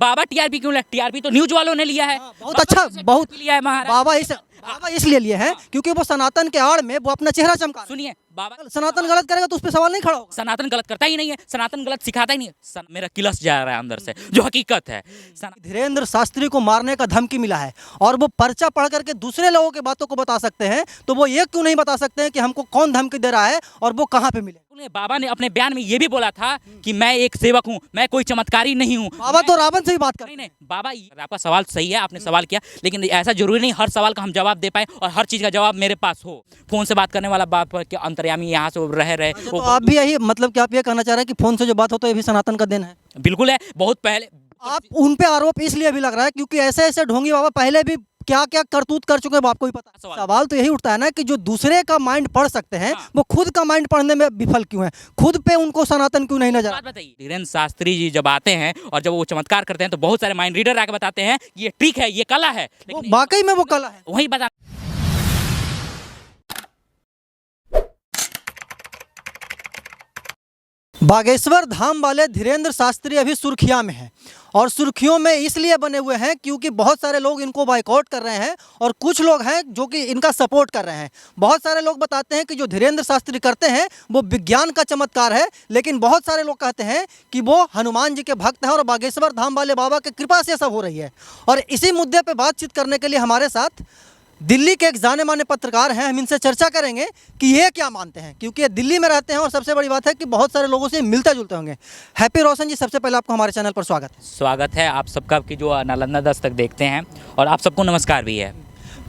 बाबा TRP क्यों लिया? TRP तो न्यूज वालों ने लिया है। बहुत अच्छा, बहुत लिया है महाराज। बाबा इसलिए लिए हैं क्योंकि वो सनातन के आड़ में वो अपना चेहरा चमका रहे हैं। सुनिए, बाबा सनातन गलत करेगा तो उस पर सवाल नहीं खड़ा होगा। सनातन गलत करता ही नहीं है, सनातन गलत सिखाता ही नहीं है। मेरा किलस जा रहा है अंदर से, जो हकीकत है। धीरेन्द्र शास्त्री को मारने का धमकी मिला है और वो पर्चा पढ़ करके दूसरे लोगों की बातों को बता सकते हैं, तो वो ये क्यों नहीं बता सकते हैं कि हमको कौन धमकी दे रहा है और वो कहाँ पे मिले? बाबा ने अपने बयान में ये भी बोला था कि मैं एक सेवक हूँ, मैं कोई चमत्कारी नहीं हूँ। बाबा तो रावण से भी बात कर। नहीं, बाबा आपका सवाल सही है, आपने सवाल किया, लेकिन ऐसा जरूरी नहीं हर सवाल का हम जवाब दे पाए और हर चीज का जवाब मेरे पास हो। फोन से बात करने वाला बाप के अंतर्यामी यहाँ से रहे तो आप भी यही मतलब कि आप ये कहना चाह रहे हैं कि फोन से जो बात होता है ये भी सनातन का देन है? बिल्कुल है। बहुत पहले आप उन पे आरोप इसलिए भी लग रहा है क्योंकि ऐसे ऐसे ढोंगी बाबा पहले भी क्या क्या करतूत कर चुके हैं आपको ही पता। सवाल तो यही उठता है ना कि जो दूसरे का माइंड पढ़ सकते हैं वो खुद का माइंड पढ़ने में विफल क्यों है? खुद पे उनको सनातन क्यों नहीं नजर? बताइए, धीरेन्द्र शास्त्री जी जब आते हैं और जब वो चमत्कार करते हैं तो बहुत सारे माइंड रीडर आके बताते हैं ये ट्रिक है, ये कला है। वाकई में वो कला है, वही बता। बागेश्वर धाम वाले धीरेन्द्र शास्त्री अभी सुर्खियां में हैं और सुर्खियों में इसलिए बने हुए हैं क्योंकि बहुत सारे लोग इनको बाइकआउट कर रहे हैं और कुछ लोग हैं जो कि इनका सपोर्ट कर रहे हैं। बहुत सारे लोग बताते हैं कि जो धीरेन्द्र शास्त्री करते हैं वो विज्ञान का चमत्कार है, लेकिन बहुत सारे लोग कहते हैं कि वो हनुमान जी के भक्त हैं और बागेश्वर धाम वाले बाबा की कृपा से सब हो रही है। और इसी मुद्दे पर बातचीत करने के लिए हमारे साथ दिल्ली के एक जाने माने पत्रकार हैं, हम इनसे चर्चा करेंगे कि ये क्या मानते हैं, क्योंकि ये दिल्ली में रहते हैं और सबसे बड़ी बात है कि बहुत सारे लोगों से मिलते जुलते होंगे। हैप्पी रोशन जी, सबसे पहले आपको हमारे चैनल पर स्वागत है आप सबका कि जो नालंदा दस्तक देखते हैं, और आप सबको नमस्कार भी है।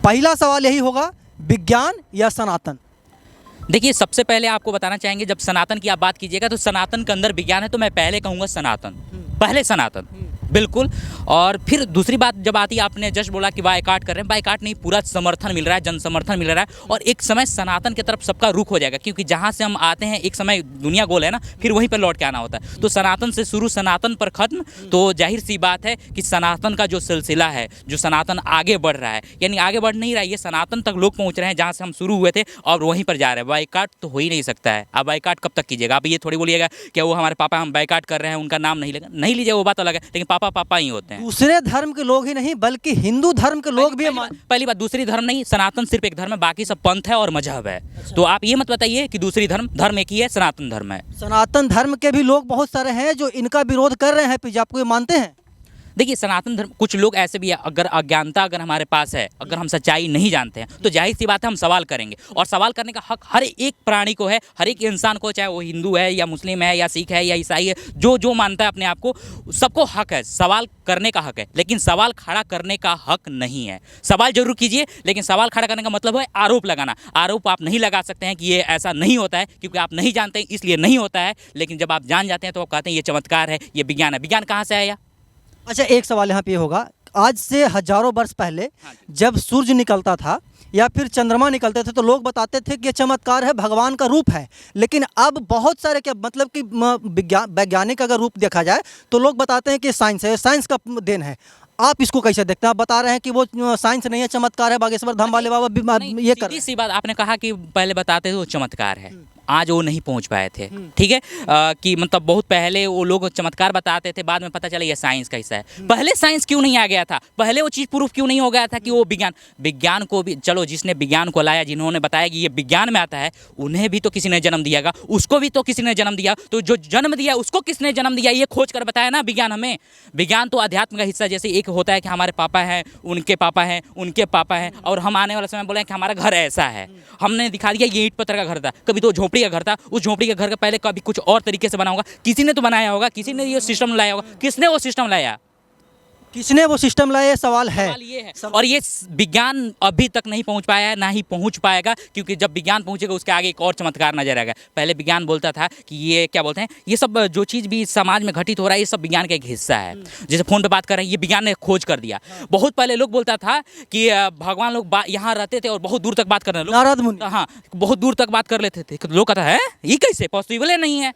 पहला सवाल यही होगा, विज्ञान या सनातन? देखिए, सबसे पहले आपको बताना चाहेंगे, जब सनातन की आप बात कीजिएगा तो सनातन के अंदर विज्ञान है, तो मैं पहले कहूँगा सनातन, पहले सनातन, बिल्कुल। और फिर दूसरी बात जब आती है, आपने जस्ट बोला कि बायकाट कर रहे हैं, बायकाट नहीं, पूरा समर्थन मिल रहा है, जन समर्थन मिल रहा है, और एक समय सनातन की तरफ सबका रुख हो जाएगा, क्योंकि जहाँ से हम आते हैं एक समय दुनिया गोल है ना, फिर वहीं पर लौट के आना होता है। तो सनातन से शुरू, सनातन पर खत्म, तो जाहिर सी बात है कि सनातन का जो सिलसिला है, जो सनातन आगे बढ़ रहा है, यानी आगे बढ़ नहीं रहा है, ये सनातन तक लोग पहुँच रहे हैं जहाँ से हम शुरू हुए थे और वहीं पर जा रहे हैं। बायकाट तो हो ही नहीं सकता है। आप बायकाट कब तक कीजिएगा? आप ये थोड़ी बोलिएगा कि वो हमारे पापा हम बायकाट कर रहे हैं, उनका नाम नहीं लेगा, नहीं लीजिए, वो बात अलग है, लेकिन पापा पापा ही होते हैं। दूसरे धर्म के लोग ही नहीं बल्कि हिंदू धर्म के लोग भी। पहली बात, दूसरी धर्म नहीं, सनातन सिर्फ एक धर्म है, बाकी सब पंथ है और मजहब है। तो आप ये मत बताइए कि दूसरी धर्म एक ही है, सनातन धर्म है। सनातन धर्म के भी लोग बहुत सारे हैं जो इनका विरोध कर रहे हैं, आप को ये मानते हैं? देखिए, सनातन धर्म, कुछ लोग ऐसे भी है, अगर अज्ञानता अगर हमारे पास है, अगर हम सच्चाई नहीं जानते हैं, तो जाहिर सी बात है हम सवाल करेंगे, और सवाल करने का हक हर एक प्राणी को है, हर एक इंसान को, चाहे वो हिंदू है या मुस्लिम है या सिख है या ईसाई है, जो मानता है अपने आप को, सबको हक है, सवाल करने का हक है, लेकिन सवाल खड़ा करने का हक नहीं है। सवाल जरूर कीजिए, लेकिन सवाल खड़ा करने का मतलब है आरोप लगाना। आरोप आप नहीं लगा सकते हैं कि ये ऐसा नहीं होता है, क्योंकि आप नहीं जानते हैं इसलिए नहीं होता है, लेकिन जब आप जान जाते हैं तो आप कहते हैं ये चमत्कार है, ये विज्ञान है। विज्ञान कहाँ से आया? अच्छा, एक सवाल यहाँ पे होगा, आज से हजारों वर्ष पहले जब सूर्य निकलता था या फिर चंद्रमा निकलते थे तो लोग बताते थे कि ये चमत्कार है, भगवान का रूप है, लेकिन अब बहुत सारे क्या मतलब कि वैज्ञानिक अगर रूप देखा जाए तो लोग बताते हैं कि साइंस है, साइंस का देन है। आप इसको कैसे देखते हैं? आप बता रहे हैं कि वो साइंस नहीं है, चमत्कार है, बागेश्वर धाम वाले बाबा ये कर। सी बात आपने कहा कि पहले बताते थे वो चमत्कार है, आज वो नहीं पहुंच पाए थे, ठीक है, कि मतलब बहुत पहले वो लोग चमत्कार बताते थे, बाद में पता चला ये साइंस का हिस्सा है। पहले साइंस क्यों नहीं आ गया था? पहले वो चीज़ प्रूफ क्यों नहीं हो गया था कि वो विज्ञान को भी, चलो जिसने विज्ञान को लाया, जिन्होंने बताया कि ये विज्ञान में आता है, उन्हें भी तो किसी ने जन्म दियागा, उसको भी तो किसी ने जन्म दिया, तो जो जन्म दिया उसको किसने जन्म दिया, ये खोज कर बताया ना विज्ञान हमें। विज्ञान तो अध्यात्म का हिस्सा, जैसे एक होता है कि हमारे पापा हैं, उनके पापा हैं, उनके पापा हैं, और हम आने वाले समय बोले कि हमारा घर ऐसा है, हमने दिखा दिया ये ईंट पत्थर का घर था, कभी तो झोपड़ी का घर था, उस झोपड़ी के घर का पहले कभी कुछ और तरीके से बना होगा, किसी ने तो बनाया होगा, किसी ने ये सिस्टम लाया होगा, किसने वो सिस्टम लाया? किसने वो सिस्टम लाया, ये सवाल है। ये है, और ये विज्ञान अभी तक नहीं पहुंच पाया है, ना ही पहुंच पाएगा, क्योंकि जब विज्ञान पहुंचेगा उसके आगे एक और चमत्कार नजर आएगा। पहले विज्ञान बोलता था कि ये क्या बोलते हैं, ये सब जो चीज़ भी समाज में घटित हो रहा है, ये सब विज्ञान का एक हिस्सा है। जैसे फोन पे बात कर रहे हैं, ये विज्ञान ने खोज कर दिया। बहुत पहले लोग बोलता था कि भगवान लोग यहाँ रहते थे और बहुत दूर तक बात कर रहे हैं, हाँ, बहुत दूर तक बात कर लेते थे, लोग कहता है ये कैसे पॉसिबल नहीं है,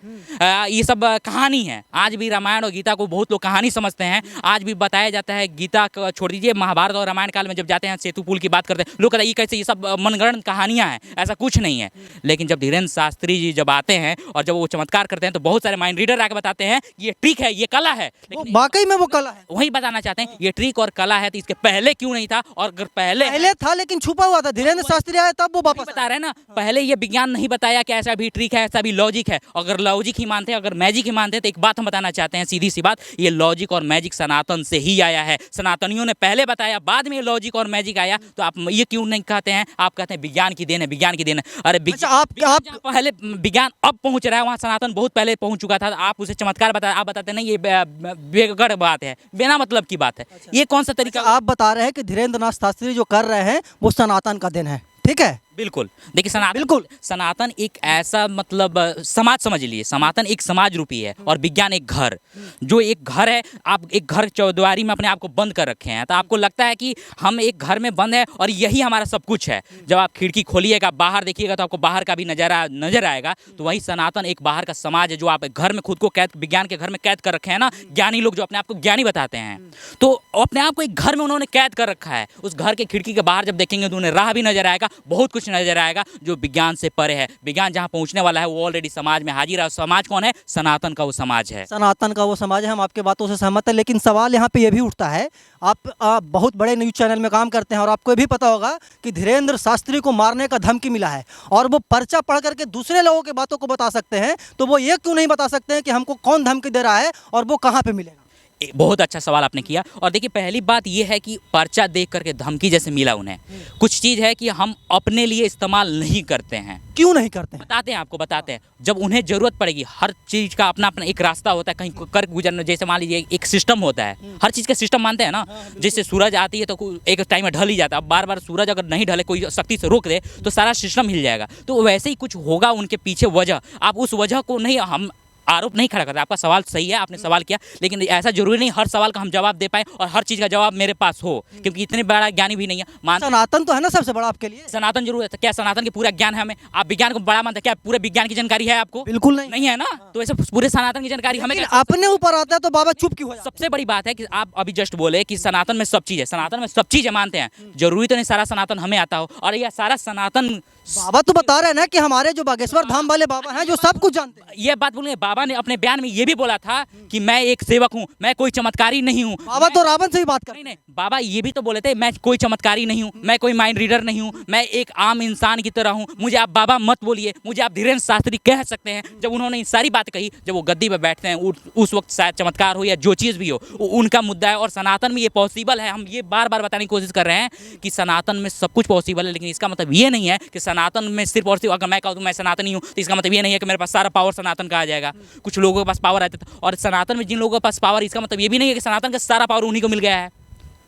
ये सब कहानी है। आज भी रामायण और गीता को बहुत लोग कहानी समझते हैं, आज भी बताया बताया जाता है गीता को छोड़ दीजिए, महाभारत और रामायण काल में जब जाते हैं सेतु पुल की बात करते हैं, लोग कहते हैं ये कैसे, ये सब मनगढ़ंत कहानियाँ हैं, ऐसा कुछ नहीं है। लेकिन जब धीरेन्द्र शास्त्री जी जब आते हैं और जब वो चमत्कार करते हैं तो बहुत सारे माइंड रीडर आके बताते हैं ये ट्रिक है, ये कला है। लेकिन वाकई में वो कला है, वही बताना चाहते हैं ये ट्रिक और कला है, तो इसके पहले क्यों नहीं था? और अगर पहले था लेकिन छुपा हुआ था, धीरेन्द्र शास्त्री आए तब वो वही वापस बता रहे हैं ना, पहले ये विज्ञान नहीं बताया कि ऐसा भी ट्रिक है, ऐसा भी लॉजिक है। अगर लॉजिक ही मानते हैं, अगर मैजिक ही मानते हैं, तो एक बात हम बताना चाहते हैं, सीधी सी बात, ये लॉजिक और मैजिक सनातन से ही आया है। सनातनियों ने पहले बताया, बाद में लॉजिक और मैजिक आया। तो आप ये क्यों नहीं कहते हैं? आप कहते हैं विज्ञान की देन है, विज्ञान की देन है। अरे अच्छा, आप जहाँ पहले विज्ञान अब पहुंच रहा है, वहाँ सनातन बहुत पहले पहुंच चुका था। आप उसे चमत्कार बताए, आप बताते नहीं ये बेगड़ बात है, बिना मतलब की बात है। ये कौन सा तरीका? आप बता रहे हैं कि धीरेन्द्र नाथ शास्त्री जो कर रहे हैं वो सनातन का दिन है, ठीक है? बिल्कुल। देखिए सनातन, बिल्कुल। सनातन एक ऐसा मतलब समाज समझ लीजिए, सनातन एक समाज रूपी है और विज्ञान एक घर, जो एक घर है। आप एक घर चौदीवारी में अपने आप को बंद कर रखे हैं, तो आपको लगता है कि हम एक घर में बंद है और यही हमारा सब कुछ है। जब आप खिड़की खोलिएगा, बाहर देखिएगा, तो आपको बाहर का भी नजर आएगा। तो वही सनातन एक बाहर का समाज है, जो आप घर में खुद को कैद, विज्ञान के घर में कैद कर रखे हैं ना। ज्ञानी लोग जो अपने आप को ज्ञानी बताते हैं, तो अपने आप को एक घर में उन्होंने कैद कर रखा है। उस घर के खिड़की के बाहर जब देखेंगे तो उन्हें राह भी नजर आएगा, बहुत कुछ नजर आएगा जो विज्ञान से परे है। विज्ञान जहां पहुंचने वाला है वो ऑलरेडी समाज में हाजिर है। समाज कौन है? सनातन का वो समाज है। सनातन का वो समाज है, हम आपके बातों से सहमत हैं। लेकिन सवाल यहाँ पे ये भी उठता है, आप बहुत बड़े न्यूज़ चैनल में काम करते हैं और आपको ये भी पता होगा कि धीरेन्द्र शास्त्री को मारने का धमकी मिला है और वो पर्चा पढ़ करके दूसरे लोगों की बातों को बता सकते हैं, तो वो ये क्यों नहीं बता सकते हैं कि हमको कौन धमकी दे रहा है और वो कहाँ पे मिलेगा? बहुत अच्छा सवाल आपने किया। और देखिए, पहली बात यह है कि पर्चा देख करके धमकी जैसे मिला उन्हें, कुछ चीज़ है कि हम अपने लिए इस्तेमाल नहीं करते हैं। क्यों नहीं करते हैं? बताते हैं आपको, बताते हैं। जब उन्हें ज़रूरत पड़ेगी, हर चीज़ का अपना अपना एक रास्ता होता है, कहीं कर गुजरना। जैसे मान लीजिए एक सिस्टम होता है, हर चीज़ का सिस्टम मानते हैं ना। जैसे सूरज आती है तो एक टाइम में ढल ही जाता है, अब बार बार सूरज अगर नहीं ढले, कोई शक्ति से रोक दे तो सारा सिस्टम हिल जाएगा। तो वैसे ही कुछ होगा उनके पीछे वजह। आप उस वजह को नहीं, हम आरोप नहीं खड़ा करता। आपका सवाल सही है, आपने सवाल किया, लेकिन ऐसा जरूरी नहीं हर सवाल का हम जवाब दे पाए और हर चीज़ का जवाब मेरे पास हो, क्योंकि इतने बड़ा ज्ञानी भी नहीं है। सनातन तो है ना सबसे बड़ा आपके लिए। सनातन जरूर है, क्या सनातन की पूरा ज्ञान है हमें? आप विज्ञान को बड़ा मानते हैं क्या? पूरे विज्ञान की जानकारी है आपको? बिल्कुल नहीं, नहीं है ना। तो ऐसे पूरे सनातन की जानकारी हमें अपने ऊपर आता है तो बाबा चुप क्यों हो जाते हैं? सबसे बड़ी बात है कि आप अभी जस्ट बोले कि सनातन में सब चीज़ है, सनातन में सब चीज़ें मानते हैं। जरूरी तो नहीं सारा सनातन हमें आता हो, और यह सारा सनातन बाबा तो बता रहे हैं ना कि हमारे जो बागेश्वर धाम वाले बाबा हैं जो सब कुछ जानते हैं। ये बात बोलेंगे, बाबा ने अपने बयान में ये भी बोला था कि मैं एक सेवक हूँ, मैं कोई चमत्कारी नहीं हूँ। बाबा तो रावण से भी बात कर नहीं, बाबा ये भी तो बोले थे मैं कोई चमत्कारी नहीं हूँ, मैं कोई माइंड रीडर नहीं हूँ, मैं एक आम इंसान की तरह हूँ। मुझे आप बाबा मत बोलिए, मुझे आप धीरेन्द्र शास्त्री कह सकते हैं। जब उन्होंने सारी बात कही, जब वो गद्दी पे बैठते हैं, उस वक्त शायद चमत्कार हो या जो चीज़ भी हो, उनका मुद्दा है। और सनातन में ये पॉसिबल है। हम ये बार बार बताने की कोशिश कर रहे हैं कि सनातन में सब कुछ पॉसिबल है, लेकिन इसका मतलब ये नहीं है कि सनातन में सिर्फ और सिर्फ, अगर मैं कहूँ मैं सनातनी हूँ तो इसका मतलब ये नहीं है कि मेरे पास सारा पावर सनातन का आ जाएगा। कुछ लोगों के पास पावर आता था, और सनातन में जिन लोगों के पास पावर, इसका मतलब ये भी नहीं है कि सनातन का सारा पावर उन्हीं को मिल गया है।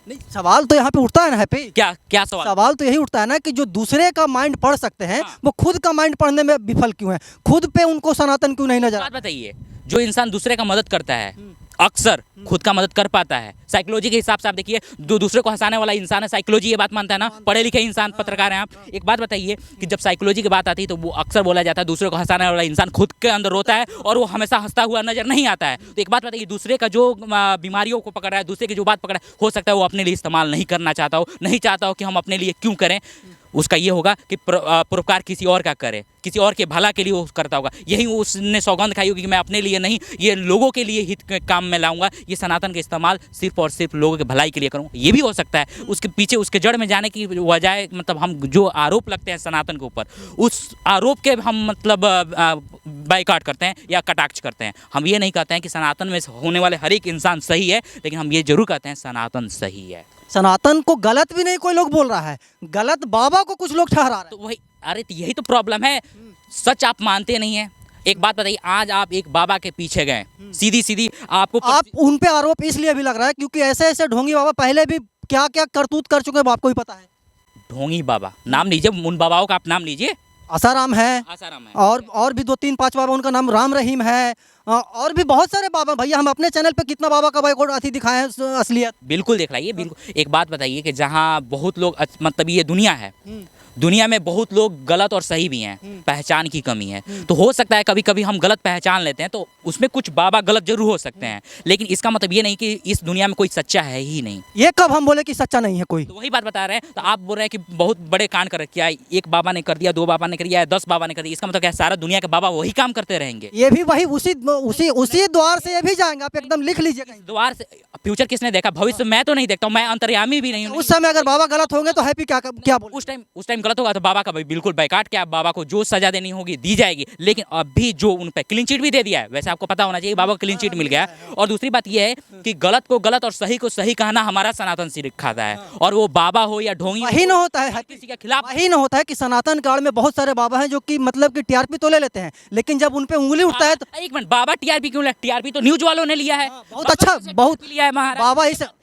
नहीं, सवाल तो यहाँ पे उठता है ना, क्या क्या सवाल? सवाल तो यही उठता है ना कि जो दूसरे का माइंड पढ़ सकते हैं, वो खुद का माइंड पढ़ने में विफल क्यों है? खुद पे उनको सनातन क्यों नहीं नजर? बात बताइए, जो इंसान दूसरे का मदद करता है अक्सर खुद का मदद कर पाता है। साइकोलॉजी के हिसाब से आप देखिए, दूसरे को हंसाने वाला इंसान है, साइकोलॉजी ये बात मानता है ना। पढ़े लिखे इंसान, पत्रकार हैं आप, एक बात बताइए कि जब साइकोलॉजी की बात आती है तो वो अक्सर बोला जाता है दूसरे को हंसाने वाला इंसान खुद के अंदर रोता है और वो हमेशा हंसता हुआ नजर नहीं आता है। तो एक बात बताइए, दूसरे का जो बीमारियों को पकड़ रहा है, दूसरे की जो बात पकड़ा है, हो सकता है वो अपने लिए इस्तेमाल नहीं करना चाहता हो, नहीं चाहता हो कि हम अपने लिए क्यों करें। उसका ये होगा कि परोपकार किसी और का करे, किसी और के भला के लिए वो करता होगा। यही उसने सौगंध खाई होगी कि मैं अपने लिए नहीं, ये लोगों के लिए हित के काम में लाऊंगा, ये सनातन का इस्तेमाल सिर्फ और सिर्फ लोगों के भलाई के लिए करूँगा। ये भी हो सकता है। उसके पीछे, उसके जड़ में जाने की वजह, मतलब हम जो आरोप लगते हैं सनातन के ऊपर, उस आरोप के हम मतलब बाइकाट करते हैं या कटाक्ष करते हैं। हम ये नहीं कहते हैं कि सनातन में होने वाले हर एक इंसान सही है, लेकिन हम ये जरूर कहते हैं सनातन सही है। सनातन को गलत भी नहीं कोई लोग बोल रहा है, गलत बाबा को कुछ लोग ठहरा रहे हैं। तो वही, अरे तो यही तो प्रॉब्लम है, सच आप मानते नहीं हैं। एक बात बताइए, आज आप एक बाबा के पीछे गए, सीधी सीधी आपको आप उन पे आरोप इसलिए भी लग रहा है क्योंकि ऐसे ऐसे ढोंगी बाबा पहले भी क्या क्या करतूत कर चुके हैं, आपको ही पता है। ढोंगी बाबा नाम लीजिए, उन बाबाओं का आप नाम लीजिए। आसाराम है, आसाराम है, और भी 2-3-5 बाबा, उनका नाम राम रहीम है, और भी बहुत सारे बाबा। भैया हम अपने चैनल पे कितना बाबा का बाइकआउट अथी दिखाए हैं, असलियत। बिल्कुल दिखलाइए, बिल्कुल। एक बात बताइए कि जहाँ बहुत लोग मतलब ये दुनिया है, दुनिया में बहुत लोग गलत और सही भी हैं, पहचान की कमी है। तो हो सकता है कभी कभी हम गलत पहचान लेते हैं, तो उसमें कुछ बाबा गलत जरूर हो सकते हैं, लेकिन इसका मतलब ये नहीं कि इस दुनिया में कोई सच्चा है ही नहीं। ये कब हम बोले कि सच्चा नहीं है कोई? तो वही बात बता रहे हैं। तो आप बोल रहे हैं कि बहुत बड़े कांड कर किया, एक बाबा ने कर दिया, 2 बाबा ने कर दिया, 10 बाबा ने कर दिया, इसका मतलब क्या सारा दुनिया के बाबा वही काम करते रहेंगे? ये भी वही उसी द्वार से ये भी जाएंगे, आप एकदम लिख लीजिए कहीं। द्वार से फ्यूचर किसने देखा? भविष्य मैं तो नहीं देखता हूँ, मैं अंतर्यामी भी नहीं हूँ। उस समय अगर बाबा गलत होंगे तो हैप्पी क्या बोल? उस टाइम गलत होगा तो बाबा का बिल्कुल बाइकाट किया, बाबा को जो सजा देनी होगी दी जाएगी। लेकिन अभी जो उन पे क्लीन चिट भी दे दिया है, वैसे आपको पता होना चाहिए बाबा को क्लीन चिट मिल गया है। और दूसरी बात यह है कि गलत को गलत और सही को सही कहना हमारा सनातन सिखाता है। और वो बाबा हो या ढोंगी, वही न होता है किसी के खिलाफ वही न होता है कि सनातन काल में बहुत सारे बाबा हैं जो कि मतलब कि टीआरपी तो ले लेते हैं, लेकिन जब उन पे उंगली उठता है तो एक मिनट, बाबा टीआरपी क्यों ले? टीआरपी तो न्यूज वालों ने लिया है। बहुत अच्छा, बहुत लिया है महाराज।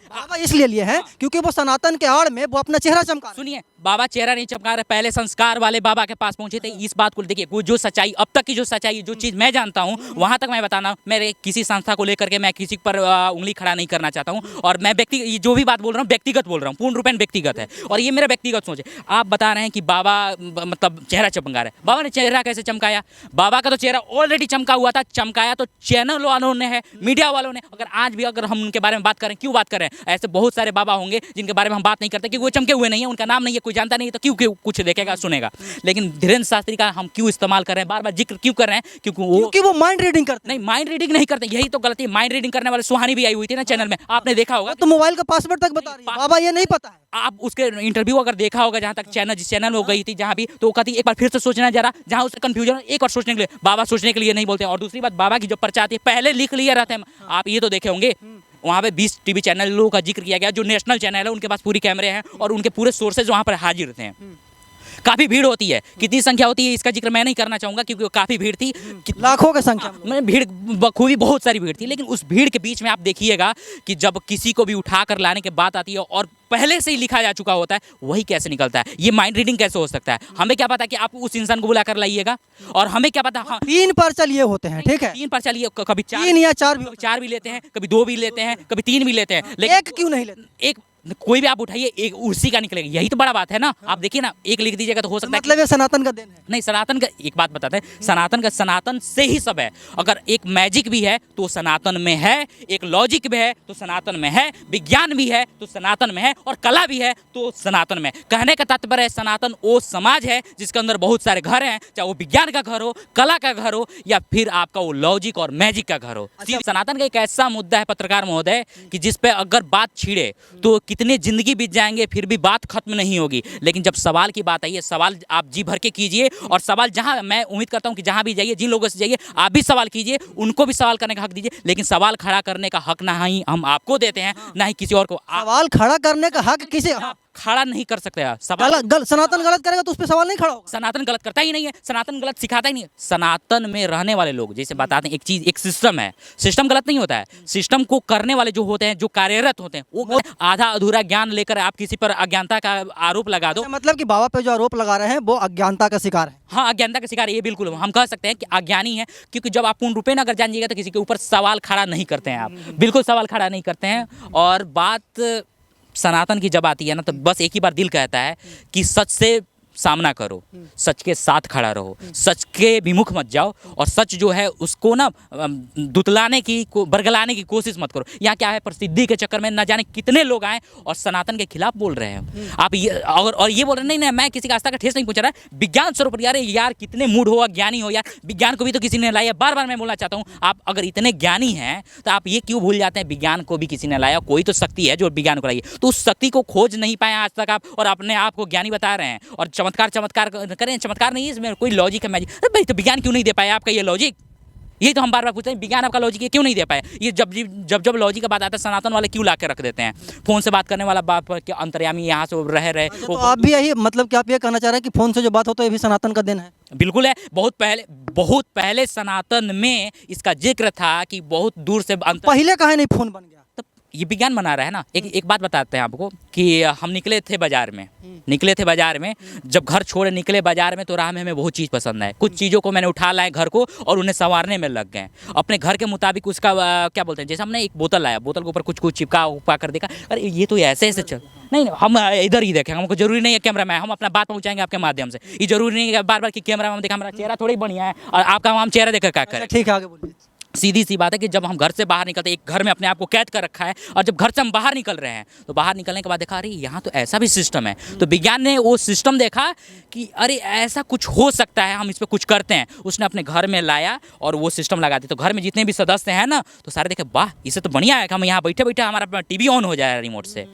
बाबा इसलिए लिए हैं क्योंकि वो सनातन के आड़ में वो अपना चेहरा चमका रहे हैं। सुनिए, बाबा चेहरा नहीं चमका रहे, पहले संस्कार वाले बाबा के पास पहुंचे थे। इस बात को देखिए, वो जो सच्चाई अब तक की जो सच्चाई जो चीज़ मैं जानता हूं वहां तक मैं बताना। मेरे किसी संस्था को लेकर के मैं किसी पर उंगली खड़ा नहीं करना चाहता हूं। और मैं व्यक्ति जो भी बात बोल रहा हूं व्यक्तिगत बोल रहा हूं, पूर्ण रूपेण व्यक्तिगत है। और ये मेरा व्यक्तिगत सोच है। आप बता रहे हैं कि बाबा मतलब चेहरा चमका रहे, बाबा ने चेहरा कैसे चमकाया? बाबा का तो चेहरा ऑलरेडी चमका हुआ था। चमकाया तो चैनल वालों ने है, मीडिया वालों ने। अगर आज भी अगर हम उनके बारे में बात करें, क्यों बात करें? ऐसे बहुत सारे बाबा होंगे जिनके बारे में हम बात नहीं करते क्योंकि वो चमके हुए नहीं है, उनका नाम नहीं है, कोई जानता नहीं है, तो क्यों कुछ देखेगा सुनेगा। लेकिन धीरेन्द्र शास्त्री का हम क्यों इस्तेमाल कर रहे हैं, बार बार जिक्र क्यों कर रहे हैं? क्योंकि वो माइंड रीडिंग करते नहीं, माइंड रीडिंग नहीं करते। यही तो गलती है। माइंड रीडिंग करने वाले सुहानी भी आई हुई थी ना चैनल में, आपने देखा होगा। तो मोबाइल का पासवर्ड तक बता रही है, बाबा ये नहीं पता है। आप उसके इंटरव्यू अगर देखा होगा, जहां तक जिस चैनल में वो गई थी, जहां भी, तो वो कहती एक बार फिर से सोचना जरा, जहां उससे कंफ्यूजन एक बार सोचने के लिए। बाबा सोचने के लिए नहीं बोलते हैं। और दूसरी बात, बाबा की जो पर्चा आती है पहले लिख लिया रहते हैं। आप ये तो देखे होंगे, वहाँ पे 20 टीवी चैनलों का जिक्र किया गया, जो नेशनल चैनल है उनके पास पूरी कैमरे हैं और उनके पूरे सोर्सेज वहाँ पर हाजिर रहते हैं। काफ़ी भीड़ होती है, कितनी संख्या होती है इसका जिक्र मैं नहीं करना चाहूँगा क्योंकि काफ़ी भीड़ थी, लाखों की संख्या में भीड़, बखूबी बहुत सारी भीड़ थी। लेकिन उस भीड़ के बीच में आप देखिएगा कि जब किसी को भी उठा कर लाने की बात आती है और पहले से ही लिखा जा चुका होता है, वही कैसे निकलता है? ये माइंड रीडिंग कैसे हो सकता है? हमें क्या पता कि आप उस इंसान को बुला कर लाइएगा, और हमें क्या पता। हाँ, 3 पर्चा लिए होते हैं, ठीक है, 3 पर्चा लिए, कभी 3 या 4 भी, 4 भी लेते हैं, कभी 2 भी लेते हैं, कभी 3 भी लेते हैं, लेकिन एक क्यों नहीं लेते? एक कोई भी आप उठाइए, एक उसी का निकलेगा। यही तो बड़ा बात है ना। आप देखिए ना, एक लिख दीजिएगा तो हो सकता है मतलब ये सनातन का देन है। नहीं, सनातन का एक बात बताते हैं, सनातन से ही सब है। अगर एक मैजिक भी है तो सनातन में है, एक लॉजिक भी है तो सनातन में है, विज्ञान भी है तो सनातन में है, और कला भी है तो सनातन में। कहने का तात्पर्य है सनातन वो समाज है जिसके अंदर बहुत सारे घर हैं, चाहे वो विज्ञान का घर हो, कला का घर हो, या फिर आपका वो लॉजिक और मैजिक का घर हो। सनातन का एक ऐसा मुद्दा है पत्रकार महोदय कि जिस पे अगर बात छिड़े तो कितने जिंदगी बीत जाएंगे फिर भी बात खत्म नहीं होगी। लेकिन जब सवाल की बात आई है, सवाल आप जी भर के कीजिए, और सवाल जहां, मैं उम्मीद करता हूं कि जहां भी जाइए, जिन लोगों से जाइए, आप भी सवाल कीजिए, उनको भी सवाल करने का हक दीजिए। लेकिन सवाल खड़ा करने का हक ना ही हम आपको देते हैं, ना ही किसी और को। सवाल खड़ा करने का हक किसे? खड़ा नहीं कर सकते आप सवाल। सनातन गलत करेगा तो उस पर सवाल नहीं खड़ा होगा। सनातन गलत करता ही नहीं है, सनातन गलत सिखाता ही नहीं है। सनातन में रहने वाले लोग जैसे बताते हैं, एक चीज, एक सिस्टम है, सिस्टम गलत नहीं होता है। सिस्टम को करने वाले जो होते हैं, जो कार्यरत होते हैं, वो आधा अधूरा ज्ञान लेकर आप किसी पर अज्ञानता का आरोप लगा दो। मतलब कि बाबा पे जो आरोप लगा रहे हैं वो अज्ञानता का शिकार है। हाँ, अज्ञानता का शिकार, ये बिल्कुल हम कह सकते हैं कि अज्ञानी है। क्योंकि जब आप पूर्ण रूपेण अगर जानिएगा तो किसी के ऊपर सवाल खड़ा नहीं करते हैं, आप बिल्कुल सवाल खड़ा नहीं करते हैं। और बात सनातन की जब आती है ना, तो बस एक ही बार दिल कहता है कि सच से सामना करो, सच के साथ खड़ा रहो, सच के विमुख मत जाओ, और सच जो है उसको ना दुतलाने की, बरगलाने की कोशिश मत करो। यहाँ क्या है, प्रसिद्धि के चक्कर में न जाने कितने लोग आए और सनातन के खिलाफ बोल रहे हैं। आप ये और ये बोल रहे नहीं, मैं किसी का आस्था का ठेस नहीं पहुंचा रहा। विज्ञान स्वरूप यार कितने मूड हो, ज्ञानी हो यार, विज्ञान को भी तो किसी ने लाया। बार बार मैं बोलना चाहता हूँ, आप अगर इतने ज्ञानी हैं तो आप ये क्यों भूल जाते हैं विज्ञान को भी किसी ने लाया। कोई तो शक्ति है जो विज्ञान को लाई है, तो उस शक्ति को खोज नहीं पाए आज तक आप, और अपने आप को ज्ञानी बता रहे हैं और चमत्कार करें। चमत्कार नहीं है इसमें, कोई लॉजिक है, मैजिक। भाई तो विज्ञान क्यों नहीं दे पाया आपका ये लॉजिक? यही तो हम बार बार पूछते हैं, विज्ञान आपका लॉजिक ये क्यों नहीं दे पाया? ये जब लॉजिक का बात आता है, सनातन वाले क्यों ला के रख देते हैं? फोन से बात करने वाला बाप के अंतर्यामी यहाँ से रहे तो आप भी यही मतलब कि आप ये कहना चाह रहे हैं कि फोन से जो बात होता है ये भी सनातन का दिन है? बिल्कुल है। बहुत पहले सनातन में इसका जिक्र था कि बहुत दूर से पहले कहाँ नहीं फोन बन गया? ये विज्ञान बना रहा है ना। एक बात बताते हैं आपको कि हम निकले थे बाजार में, जब घर छोड़ निकले बाजार में तो राह में हमें बहुत चीज़ पसंद है। कुछ चीज़ों को मैंने उठा लाया घर को और उन्हें संवारने में लग गए अपने घर के मुताबिक। उसका क्या बोलते हैं, जैसे हमने एक बोतल लाया, बोतल के ऊपर कुछ चिपका उपा कर देखा, अरे ये तो ऐसे चल नहीं, हम इधर ही देखें, हमको जरूरी नहीं है कैमरा में, हम अपना बात पहुंचाएंगे आपके माध्यम से। ये जरूरी नहीं है बार बार कि कैमरा में देखा, हमारा चेहरा थोड़ी बढ़िया है और आपका हम चेहरा देखकर क्या करें। ठीक है, आगे बोलिए। सीधी सी बात है कि जब हम घर से बाहर निकलते, एक घर में अपने आप को कैद कर रखा है, और जब घर से हम बाहर निकल रहे हैं तो बाहर निकलने के बाद देखा अरे यहाँ तो ऐसा भी सिस्टम है। तो विज्ञान ने वो सिस्टम देखा कि अरे ऐसा कुछ हो सकता है, हम इस पर कुछ करते हैं। उसने अपने घर में लाया और वो सिस्टम लगा दिया। तो घर में जितने भी सदस्य हैं ना, तो सारे देखे वाह इससे तो बढ़िया है कि हम यहाँ बैठे बैठे हमारा टीवी ऑन हो जाए रिमोट से।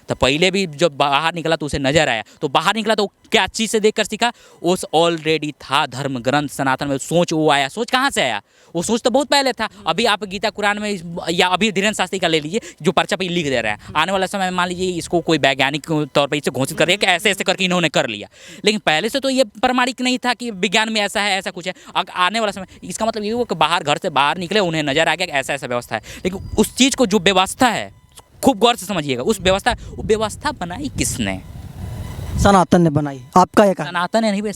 तो पहले भी जब बाहर निकला तो उसे नजर आया, तो बाहर निकला तो क्या चीज़ से देखकर सीखा, उस ऑलरेडी था धर्म ग्रंथ सनातन में सोच। वो आया, सोच कहाँ से आया, वो सोच तो बहुत पहले था। अभी आप गीता कुरान में या अभी धीरेन्द्र शास्त्री का ले लीजिए जो पर्चा पे लिख दे रहे हैं, आने वाला समय में मान लीजिए इसको कोई वैज्ञानिक तौर पर इसे घोषित कर रही है कि ऐसे ऐसे करके इन्होंने कर लिया। लेकिन पहले से तो ये प्रमाणिक नहीं था कि विज्ञान में ऐसा है, ऐसा कुछ है। आने वाला समय, इसका मतलब ये हुआ कि बाहर घर से बाहर निकले, उन्हें नजर आ गया कि ऐसा ऐसा व्यवस्था है। लेकिन उस चीज़ को जो व्यवस्था है, खूब गौर से समझिएगा, उस व्यवस्था बनाई किसने? सनातन ने बनाई। आपका ये कहना? सनातन है नहीं,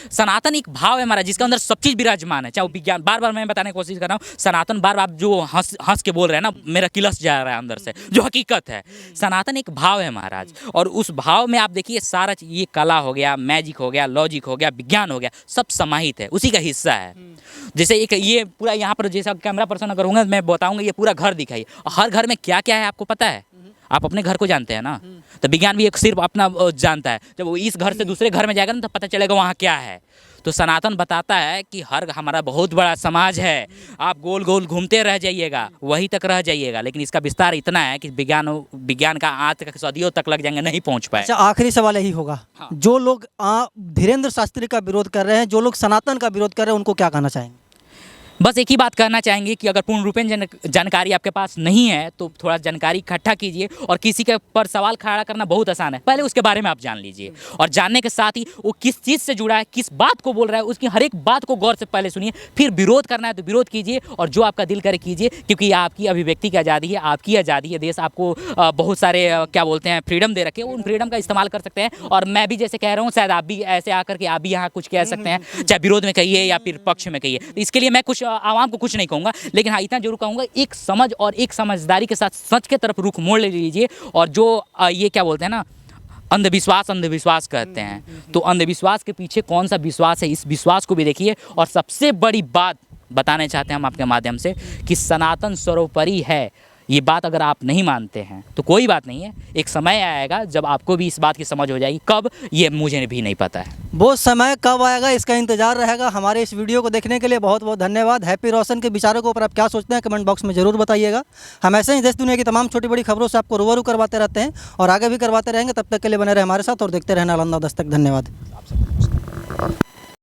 सनातन एक भाव है हमारा जिसके अंदर सब चीज़ विराजमान है। चाहे वो विज्ञान, बार बार मैं बताने की कोशिश कर रहा हूँ, सनातन बार बार जो हंस के बोल रहे हैं ना, मेरा किलस जा रहा है अंदर से, जो हकीकत है। सनातन एक भाव है महाराज, और उस भाव में आप देखिए सारा ये कला हो गया, मैजिक हो गया, लॉजिक हो गया, विज्ञान हो गया, सब समाहित है, उसी का हिस्सा है। जैसे एक ये पूरा यहाँ पर जैसा कैमरा पर्सन अगर होंगे मैं बताऊँगा, ये पूरा घर दिखाइए, हर घर में क्या क्या है आपको पता है? आप अपने घर को जानते हैं ना, तो विज्ञान भी एक सिर्फ अपना जानता है। जब वो इस घर से दूसरे घर में जाएगा ना, तो पता चलेगा वहाँ क्या है। तो सनातन बताता है कि हमारा बहुत बड़ा समाज है, आप गोल गोल घूमते रह जाइएगा, वहीं तक रह जाइएगा। लेकिन इसका विस्तार इतना है कि विज्ञान का आज तक सदियों तक लग जाएंगे, नहीं पहुँच पाए। अच्छा, आखिरी सवाल यही होगा, हाँ। जो लोग धीरेन्द्र शास्त्री का विरोध कर रहे हैं, जो लोग सनातन का विरोध कर रहे हैं, उनको क्या कहना चाहेंगे? बस एक ही बात कहना चाहेंगे कि अगर पूर्ण रूपेण जानकारी आपके पास नहीं है तो थोड़ा जानकारी इकट्ठा कीजिए। और किसी के पर सवाल खड़ा करना बहुत आसान है, पहले उसके बारे में आप जान लीजिए, और जानने के साथ ही वो किस चीज़ से जुड़ा है, किस बात को बोल रहा है, उसकी हर एक बात को गौर से पहले सुनिए। फिर विरोध करना है तो विरोध कीजिए, और जो आपका दिल करे कीजिए, क्योंकि आपकी अभिव्यक्ति की आज़ादी है, आपकी आज़ादी है। देश आपको बहुत सारे क्या बोलते हैं फ्रीडम दे रखे, उन फ्रीडम का इस्तेमाल कर सकते हैं। और मैं भी जैसे कह रहा हूँ, शायद आप भी ऐसे आकर के आप भी यहाँ कुछ कह सकते हैं, चाहे विरोध में कहिए या फिर पक्ष में कहिए। तो इसके लिए मैं कुछ आवाम को कुछ नहीं कहूँगा, लेकिन हाँ इतना जरूर कहूँगा, एक समझ और एक समझदारी के साथ सच के तरफ रुख मोड़ ले लीजिए। और जो ये क्या बोलते हैं ना, अंधविश्वास कहते हैं, तो अंधविश्वास के पीछे कौन सा विश्वास है, इस विश्वास को भी देखिए। और सबसे बड़ी बात बताना चाहते हैं हम आपके माध्यम से कि सनातन सर्वोपरि है। ये बात अगर आप नहीं मानते हैं तो कोई बात नहीं है, एक समय आएगा जब आपको भी इस बात की समझ हो जाएगी। कब, ये मुझे भी नहीं पता है। वो समय कब आएगा इसका इंतजार रहेगा। हमारे इस वीडियो को देखने के लिए बहुत बहुत धन्यवाद। हैप्पी रोशन के विचारों के ऊपर आप क्या सोचते हैं, कमेंट बॉक्स में जरूर बताइएगा। हम ऐसे ही देश दुनिया की तमाम छोटी बड़ी खबरों से आपको रूबरू करवाते रहते हैं और आगे भी करवाते रहेंगे। तब तक के लिए बने रहे हमारे साथ और देखते रहना नालंदा दस्तक। धन्यवाद।